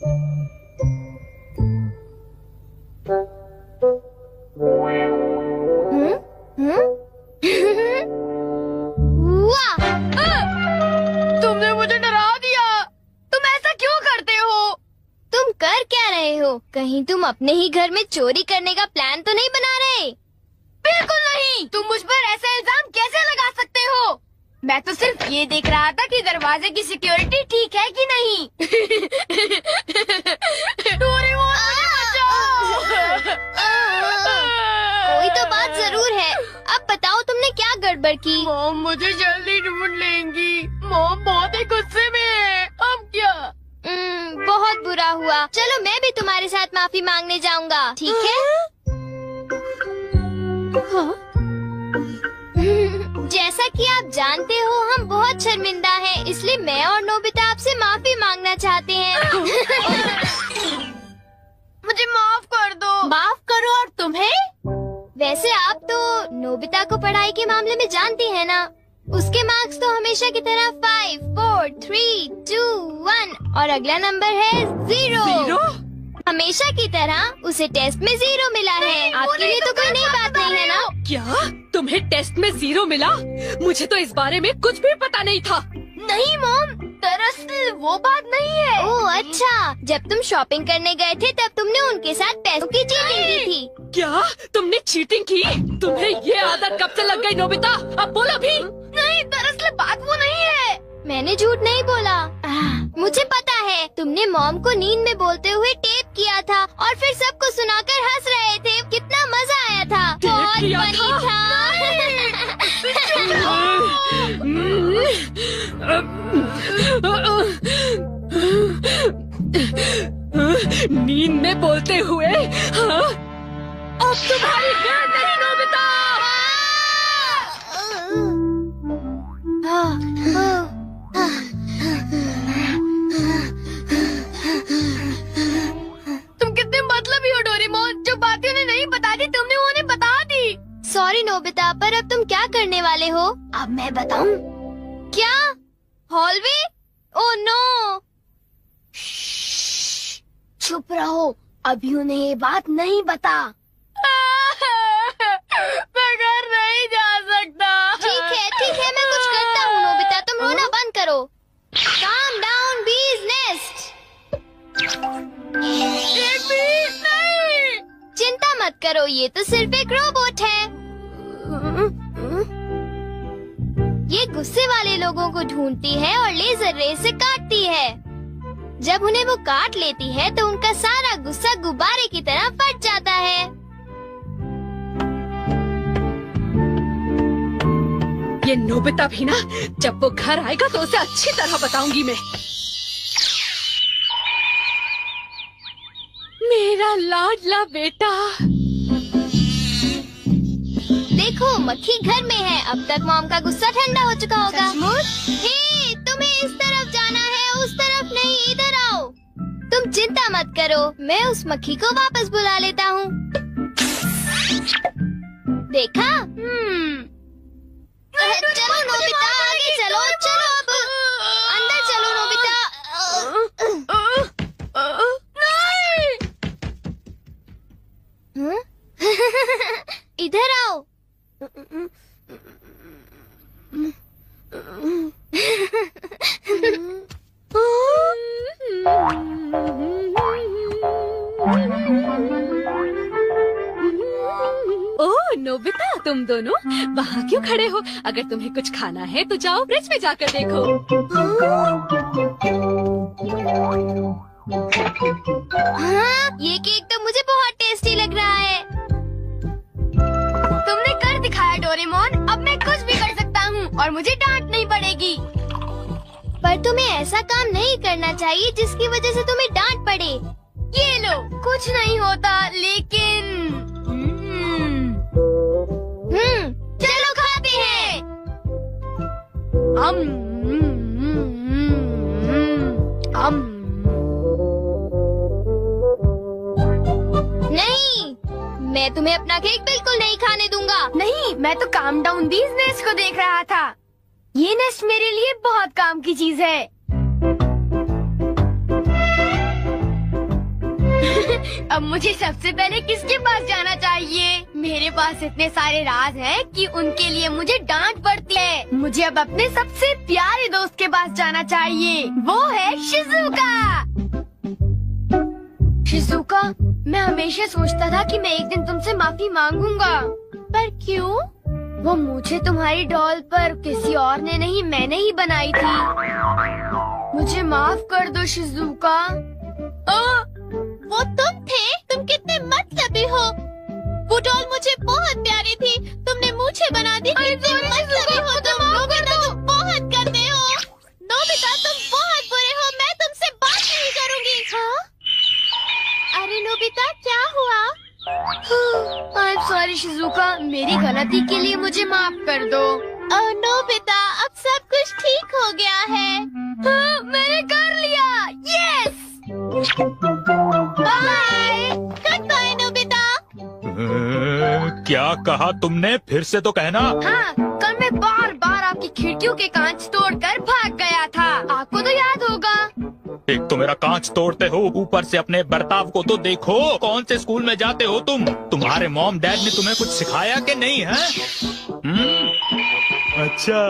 वाह! तुमने मुझे डरा दिया। तुम ऐसा क्यों करते हो? तुम कर क्या रहे हो? कहीं तुम अपने ही घर में चोरी करने का प्लान तो नहीं बना रहे? बिल्कुल नहीं। तुम मुझ पर ऐसा इल्जाम कैसे लगा सकते हो? मैं तो सिर्फ ये देख रहा था कि दरवाजे की सिक्योरिटी ठीक है कि नहीं। डोरेमोन, मुझे बचाओ। कोई तो बात जरूर है। अब बताओ तुमने क्या गड़बड़ की? मॉम मुझे जल्दी ढूंढ लेंगी। मॉम बहुत ही गुस्से में है। अब क्या? बहुत बुरा हुआ। चलो मैं भी तुम्हारे साथ माफी मांगने जाऊंगा, ठीक है? जैसा कि आप जानते हो हम बहुत शर्मिंदा हैं, इसलिए मैं और नोबिता आपसे माफी मांगना चाहते हैं। मुझे माफ कर दो। माफ करो और तुम्हें? वैसे आप तो नोबिता को पढ़ाई के मामले में जानती हैं ना? उसके मार्क्स तो हमेशा की तरह 5, 4, 3, 2, 1 और अगला नंबर है 0। हमेशा की तरह उसे टेस्ट में 0 मिला है। आपके लिए तो कोई नई बात नहीं है ना? क्या तुम्हें टेस्ट में 0 मिला? मुझे तो इस बारे में कुछ भी पता नहीं था। नहीं मॉम, दरअसल वो बात नहीं है। ओह अच्छा, जब तुम शॉपिंग करने गए थे तब तुमने उनके साथ पैसों की चीटिंग की थी। क्या तुमने चीटिंग की? तुम्हें ये आदत कब से लग गई नोबिता? अब बोलो भी। नहीं, दरअसल बात वो नहीं है। मैंने झूठ नहीं बोला। मुझे पता है, तुमने मॉम को नींद में बोलते हुए टेप किया था और फिर सबको सुनाकर हंस रहे थे। कितना मजा आया था। बहुत फनी था। नींद में बोलते हुए? हाँ? अब तुम्हारी गैर नहीं नोबिता। तुम कितने मतलबी हो डोरेमोन। जो बातें उन्हें नहीं बता दी तुमने उन्हें बता दी। सॉरी नोबिता, पर अब तुम क्या करने वाले हो? अब मैं बताऊं? क्या? हॉलवे? Oh no. चुप रहो, अभी उन्हें ये बात नहीं बता। मैं घर नहीं जा सकता। ठीक है, मैं कुछ करता हूँ नोबिता, तुम रोना बंद करो। Calm down, bee's nest। ये बीज नहीं। चिंता मत करो, ये तो सिर्फ एक रोबोट है। ये गुस्से वाले लोगों को ढूंढती है और लेजर रे से काटती है। जब उन्हें वो काट लेती है तो उनका सारा गुस्सा गुब्बारे की तरह फट जाता है। ये नोबिता भी ना, जब वो घर आएगा तो उसे अच्छी तरह बताऊंगी मैं। मेरा लाडला बेटा। देखो मक्खी घर में है। अब तक मॉम का गुस्सा ठंडा हो चुका होगा। हे, तुम्हें इस तरफ जाना है, उस तरफ नहीं, इधर आओ। तुम चिंता मत करो, मैं उस मक्खी को वापस बुला लेता हूँ। देखा? चलो नोबिता, आगे चलो। अब अंदर चलो नोबिता। इधर आओ। ओह नोबिता, तुम दोनों वहाँ क्यों खड़े हो? अगर तुम्हें कुछ खाना है तो जाओ फ्रिज में जाकर देखो। हाँ, ये केक तो मुझे बहुत टेस्टी लग रहा है। तुमने कर दिखाया डोरेमोन। अब मैं कुछ भी कर सकता हूँ और मुझे डांट नहीं पड़ेगी। पर तुम्हें ऐसा काम नहीं करना चाहिए जिसकी वजह से तुम्हें डांट पड़े। ये लो, कुछ नहीं होता, लेकिन चलो खाते हैं। नहीं, मैं तुम्हें अपना केक बिल्कुल नहीं खाने दूंगा। नहीं, मैं तो काम डाउन बीज नेस्ट को देख रहा था। ये नेस्ट मेरे लिए बहुत काम की चीज है। अब मुझे सबसे पहले किसके पास जाना चाहिए? मेरे पास इतने सारे राज हैं कि उनके लिए मुझे डांट पड़ती है। मुझे अब अपने सबसे प्यारे दोस्त के पास जाना चाहिए। वो है शिज़ुका। शिज़ुका, मैं हमेशा सोचता था कि मैं एक दिन तुमसे माफी मांगूंगा, पर क्यों? वो मुझे तुम्हारी डॉल पर किसी और ने नहीं, मैंने ही बनाई थी। मुझे माफ कर दो शिज़ुका। वो तुम थे? तुम कितने मतलबी हो। वो डॉल मुझे बहुत प्यारी थी, तुमने मुझे बना दी। मतलबी हो तुम। नोबिता, तुम बहुत गंदे हो। नोबिता, तुम बहुत बुरे हो। मैं तुमसे बात नहीं करूँगी। हाँ? अरे नोबिता, क्या हुआ? आई एम सॉरी शिज़ुका, मेरी गलती के लिए मुझे माफ कर दो। नोबिता, अब सब कुछ ठीक हो गया है। हाँ, मैंने कर लिया। Yes. Bye. Good bye Nobita. क्या कहा तुमने? फिर से तो कहना। हाँ, कल मैं बार बार आपकी खिड़कियों के कांच तोड़कर भाग गया था। आपको तो याद होगा। एक तो मेरा कांच तोड़ते हो, ऊपर से अपने बर्ताव को तो देखो। कौन से स्कूल में जाते हो तुम? तुम्हारे मॉम डैड ने तुम्हें कुछ सिखाया कि नहीं है? अच्छा,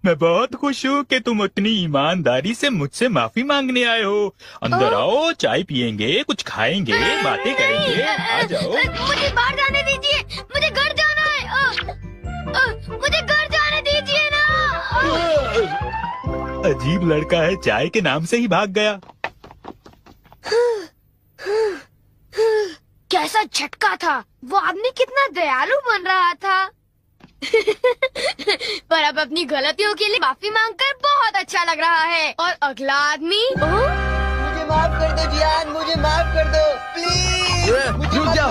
मैं बहुत खुश हूँ कि तुम उतनी ईमानदारी से मुझसे माफी मांगने आए हो। अंदर आओ, चाय पियेंगे, कुछ खाएंगे, बातें करेंगे। आ जाओ। मुझे बाहर जाने दीजिए, मुझे घर जाना है। मुझे घर जाने दीजिए ना। अजीब लड़का है, चाय के नाम से ही भाग गया। कैसा झटका था। वो आदमी कितना दयालु बन रहा था। पर अब अपनी गलतियों के लिए माफी मांगकर बहुत अच्छा लग रहा है। और अगला आदमी मुझे माफ कर दो जियान, मुझे माफ कर दो प्लीज। रुक जाओ,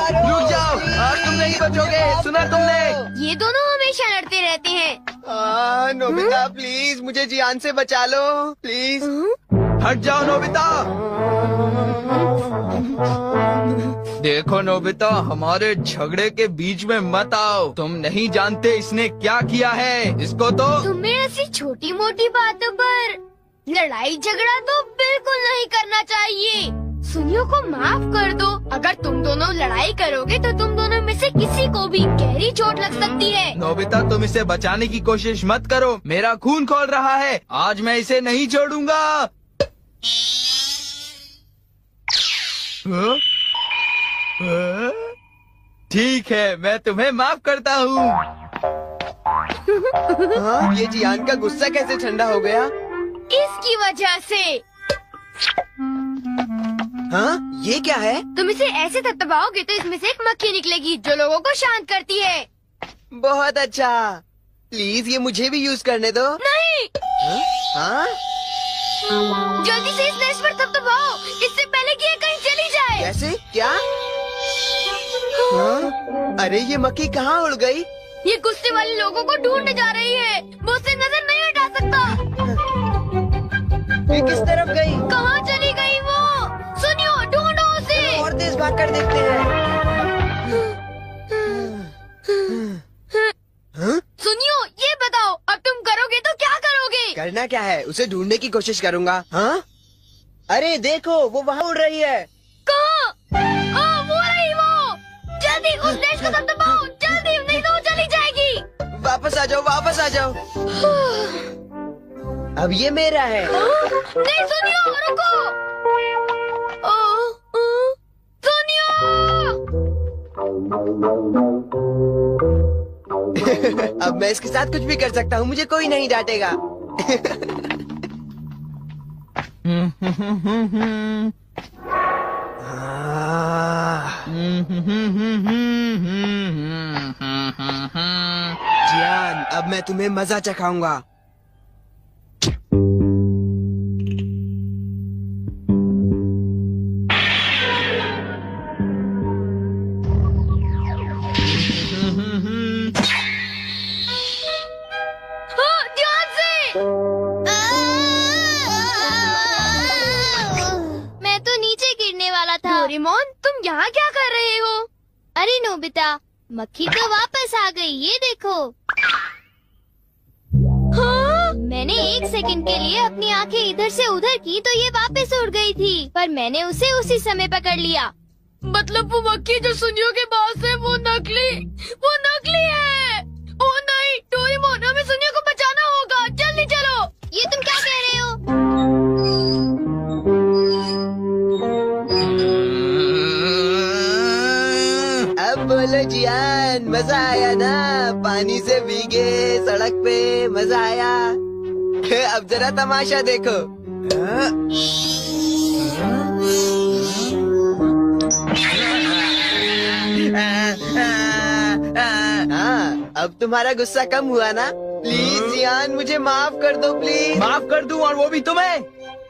आज तुम नहीं बचोगे। सुना तुमने? ये दोनों हमेशा लड़ते रहते हैं। नोबिता प्लीज मुझे जियान से बचा लो प्लीज। हट जाओ नोबिता। देखो नोबिता, हमारे झगड़े के बीच में मत आओ। तुम नहीं जानते इसने क्या किया है। इसको तो तुम्हें ऐसी छोटी मोटी बातों पर लड़ाई झगड़ा तो बिल्कुल नहीं करना चाहिए। सुनियो को माफ कर दो। अगर तुम दोनों लड़ाई करोगे तो तुम दोनों में से किसी को भी गहरी चोट लग सकती है। नोबिता, तुम इसे बचाने की कोशिश मत करो। मेरा खून खौल रहा है। आज मैं इसे नहीं छोड़ूंगा। ठीक है, मैं तुम्हें माफ करता हूँ। ये जियान का गुस्सा कैसे ठंडा हो गया? इसकी वजह से। हाँ, ये क्या है? तुम इसे ऐसे थपथपाओगे तो इसमें से एक मक्खी निकलेगी जो लोगों को शांत करती है। बहुत अच्छा। प्लीज ये मुझे भी यूज करने दो। नहीं। हाँ? जल्दी से इस नेश पर थपथपाओ, इससे पहले कि ये कहीं चली जाए। कैसे? क्या? हाँ? अरे ये मक्खी कहाँ उड़ गई? ये गुस्से वाले लोगों को ढूंढने जा रही है। वो उससे नजर नहीं हटा सकता। ये किस तरफ गई? कहाँ चली गई वो? सुनियो, ढूंढो उसे। और तेज भाग कर देखते हैं। हाँ? सुनियो, ये बताओ अब तुम करोगे तो क्या करोगे? करना क्या है? उसे ढूंढने की कोशिश करूँगा। हाँ? अरे देखो, वो वहाँ उड़ रही है। कहाँ? वो रही वो। जल्दी उस नेश को थपथपाओ, जल्दी, नहीं तो वो चली जाएगी। वापस आ जाओ, वापस आ जाओ। अब ये मेरा है। नहीं सुनियो, रुको। सुनियो। अब मैं इसके साथ कुछ भी कर सकता हूँ, मुझे कोई नहीं डांटेगा। जियान, अब मैं तुम्हें मजा चखाऊंगा। ध्यान से। मैं तो नीचे गिरने वाला था। डोरेमोन, तुम यहाँ क्या कर रहे हो? अरे नोबिता, मक्खी तो वापस आ गई, ये देखो। हाँ? मैंने 1 सेकंड के लिए अपनी आंखें इधर से उधर की तो ये वापस उड़ गई थी, पर मैंने उसे उसी समय पकड़ लिया। मतलब वो मक्खी जो सुनियो के पास है वो नकली है। ओ नहीं डोरेमोन, हमें सुनियो को बचाना होगा, जल्दी चलो। ये तुम क्या कह रहे हो? अब बोलो जियान, मजा आया ना? पानी से भीगे सड़क पे मजा आया। अब जरा तमाशा देखो। हाँ, अब तुम्हारा गुस्सा कम हुआ ना? प्लीज जियान, मुझे माफ कर दो प्लीज। माफ कर दूं, और वो भी तुम्हें?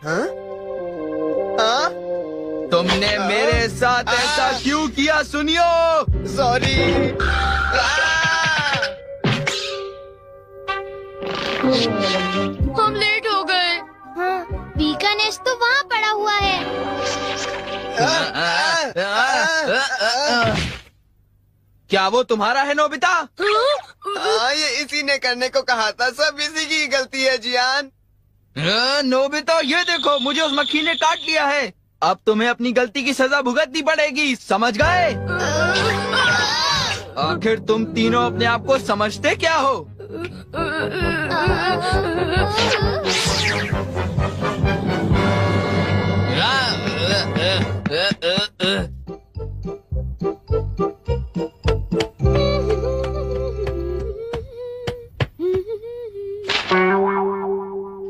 हाँ? हाँ? तुमने मेरे साथ ऐसा क्यों किया सुनियो? सॉरी। हम लेट हो गए। हाँ, बी का नेस्ट तो वहाँ पड़ा हुआ है। क्या वो तुम्हारा है नोबिता? ये इसी ने करने को कहा था, सब इसी की गलती है जियान। नोबिता ये देखो, मुझे उस मक्खी ने काट लिया है। अब तुम्हें अपनी गलती की सजा भुगतनी पड़ेगी, समझ गए? आखिर तुम तीनों अपने आप को समझते क्या हो?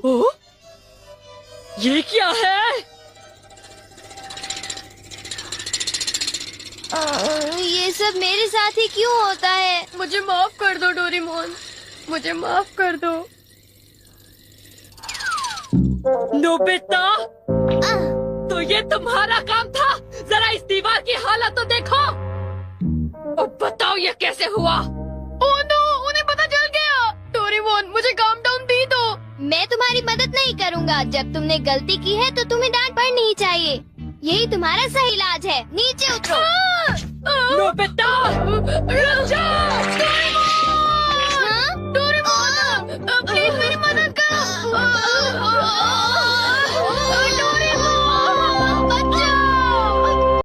ओ, ये क्या है? ये सब मेरे साथ ही क्यों होता है? मुझे माफ कर दो डोरेमोन, मुझे माफ कर दो। नोबिता, तो ये तुम्हारा काम था? जरा इस दीवार की हालत तो देखो। अब बताओ ये कैसे हुआ? ओह नो, उन्हें पता चल गया। डोरेमोन, मुझे काम डाउन दी दो। मैं तुम्हारी मदद नहीं करूँगा। जब तुमने गलती की है तो तुम्हें डांट पड़नी ही चाहिए। यही तुम्हारा सही इलाज है। नीचे उतरो। नोबिता, रुक जा।